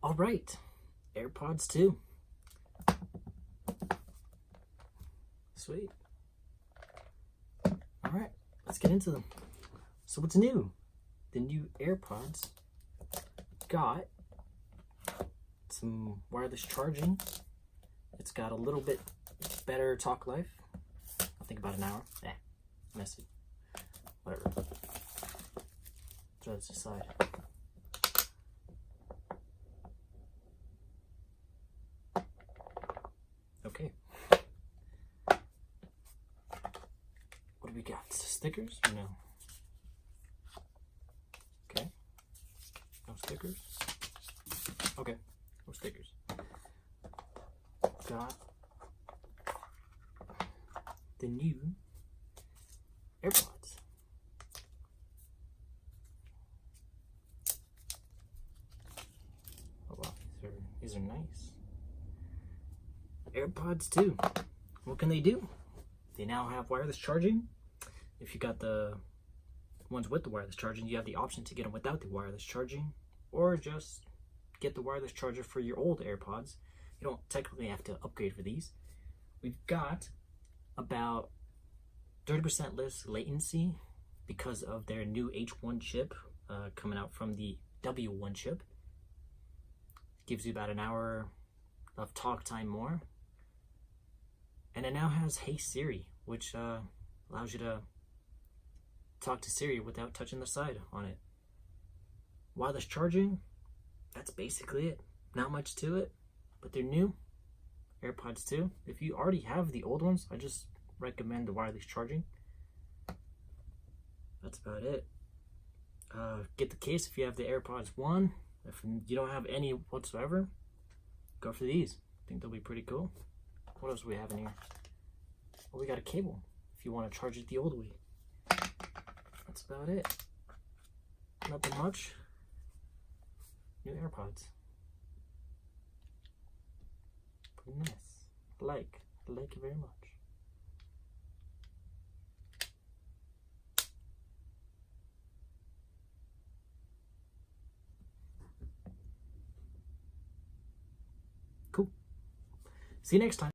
All right, AirPods 2. Sweet. All right, let's get into them. So what's new? The new AirPods got some wireless charging. It's got a little bit better talk life. I think about an hour. Messy. Whatever. Throw this aside. Okay. What do we got? Stickers or no? Okay. No stickers? Okay. No stickers. Got the new AirPods. Oh wow, these are nice. AirPods 2. What can they do? They now have wireless charging. If you got the ones with the wireless charging, you have the option to get them without the wireless charging, or just get the wireless charger for your old AirPods. You don't technically have to upgrade for these. We've got about 30% less latency because of their new H1 chip coming out from the W1 chip. Gives you about an hour of talk time more. And it now has Hey Siri, which allows you to talk to Siri without touching the side on it. Wireless charging, that's basically it. Not much to it, but they're new. AirPods 2. If you already have the old ones, I just recommend the wireless charging. That's about it. Get the case if you have the AirPods 1. If you don't have any whatsoever, go for these. I think they'll be pretty cool. What else do we have in here? Oh, we got a cable if you want to charge it the old way. That's about it. Nothing much. New AirPods. Pretty nice. I like it very much. Cool. See you next time.